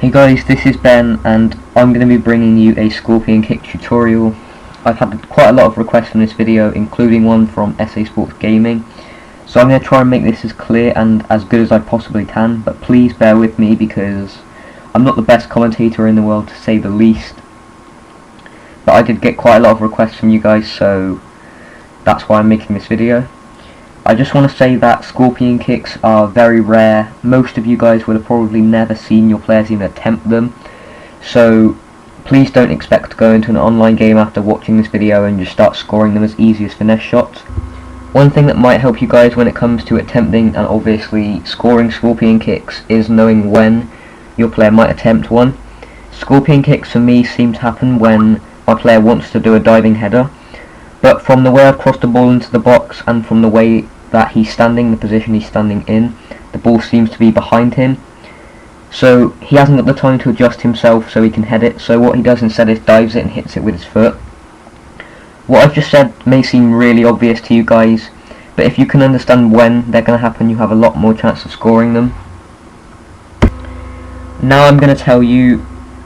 Hey guys, this is Ben and I'm going to be bringing you a scorpion kick tutorial. I've had quite a lot of requests from this video, including one from SA Sports Gaming, so I'm going to try and make this as clear and as good as I possibly can, but please bear with me because I'm not the best commentator in the world, to say the least. But I did get quite a lot of requests from you guys, so that's why I'm making this video. I just want to say that scorpion kicks are very rare. Most of you guys would have probably never seen your players even attempt them, so please don't expect to go into an online game after watching this video and just start scoring them as easy as finesse shots. One thing that might help you guys when it comes to attempting and obviously scoring scorpion kicks is knowing when your player might attempt one. Scorpion kicks for me seem to happen when my player wants to do a diving header, but from the way I've crossed the ball into the box and from the way that he's standing, the position he's standing in, the ball seems to be behind him. So he hasn't got the time to adjust himself so he can head it, so what he does instead is dives it and hits it with his foot. What I've just said may seem really obvious to you guys, but if you can understand when they're going to happen, you have a lot more chance of scoring them. Now I'm going to tell you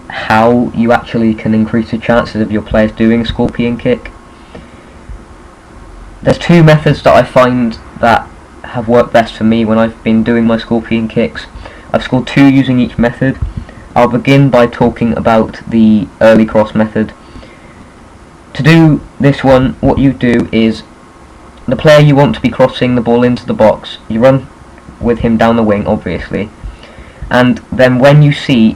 how you actually can increase the chances of your players doing a scorpion kick. There's two methods that I find that have worked best for me when I've been doing my scorpion kicks. I've scored two using each method. I'll begin by talking about the early cross method. To do this one, what you do is, the player you want to be crossing the ball into the box, you run with him down the wing, obviously, and then when you see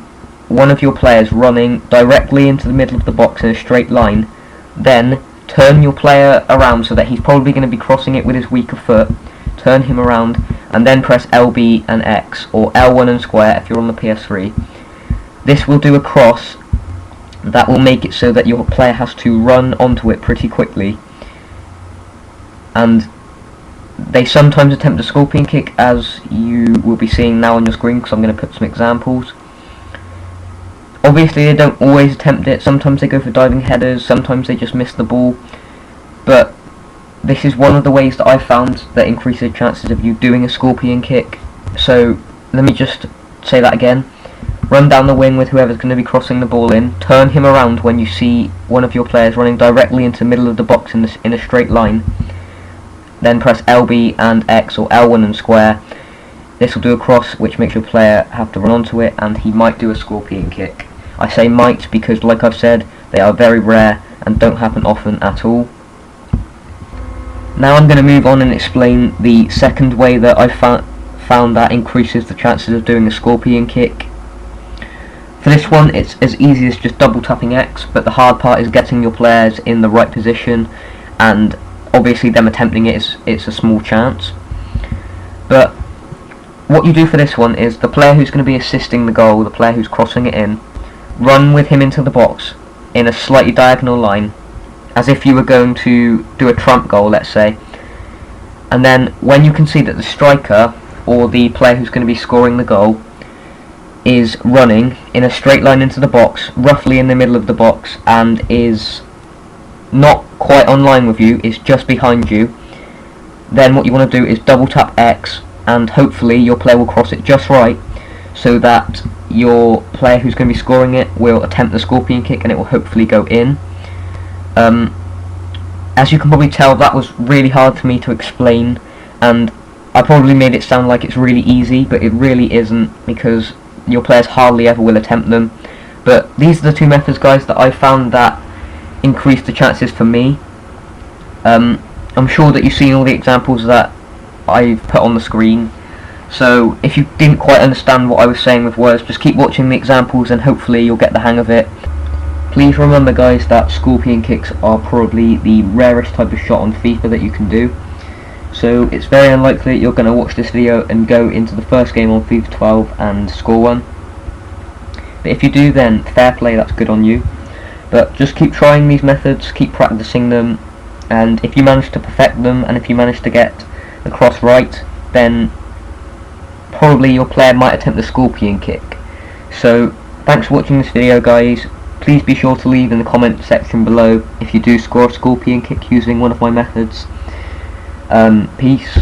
one of your players running directly into the middle of the box in a straight line, then turn your player around so that he's probably going to be crossing it with his weaker foot. Turn him around and then press LB and X, or L1 and square if you're on the PS3. This will do a cross that will make it so that your player has to run onto it pretty quickly, and they sometimes attempt a scorpion kick, as you will be seeing now on your screen because I'm going to put some examples. Obviously they don't always attempt it, sometimes they go for diving headers, sometimes they just miss the ball, but this is one of the ways that I've found that increases the chances of you doing a scorpion kick. So let me just say that again. Run down the wing with whoever's going to be crossing the ball in, turn him around when you see one of your players running directly into the middle of the box in a straight line, then press LB and X, or L1 and square. This will do a cross which makes your player have to run onto it, and he might do a scorpion kick. I say might because, like I've said, they are very rare and don't happen often at all. Now I'm going to move on and explain the second way that I've found that increases the chances of doing a scorpion kick. For this one, it's as easy as just double tapping X, but the hard part is getting your players in the right position, and obviously them attempting it it's a small chance. But what you do for this one is, the player who's going to be assisting the goal, the player who's crossing it in, run with him into the box in a slightly diagonal line, as if you were going to do a trump goal, let's say, and then when you can see that the striker, or the player who's going to be scoring the goal, is running in a straight line into the box, roughly in the middle of the box, and is not quite on line with you, is just behind you, then what you want to do is double tap X, and hopefully your player will cross it just right, so that your player who's going to be scoring it will attempt the scorpion kick and it will hopefully go in. As you can probably tell, that was really hard for me to explain, and I probably made it sound like it's really easy, but it really isn't, because your players hardly ever will attempt them. But these are the two methods, guys, that I found that increase the chances for me. I'm sure that you've seen all the examples that I've put on the screen, so if you didn't quite understand what I was saying with words, just keep watching the examples and hopefully you'll get the hang of it. Please remember, guys, that scorpion kicks are probably the rarest type of shot on FIFA that you can do, so it's very unlikely that you're going to watch this video and go into the first game on FIFA 12 and score one. But if you do, then fair play, that's good on you. But just keep trying these methods, keep practicing them, and if you manage to perfect them, and if you manage to get the cross right, then probably your player might attempt the scorpion kick. So thanks for watching this video, guys. Please be sure to leave in the comment section below if you do score a scorpion kick using one of my methods. Peace.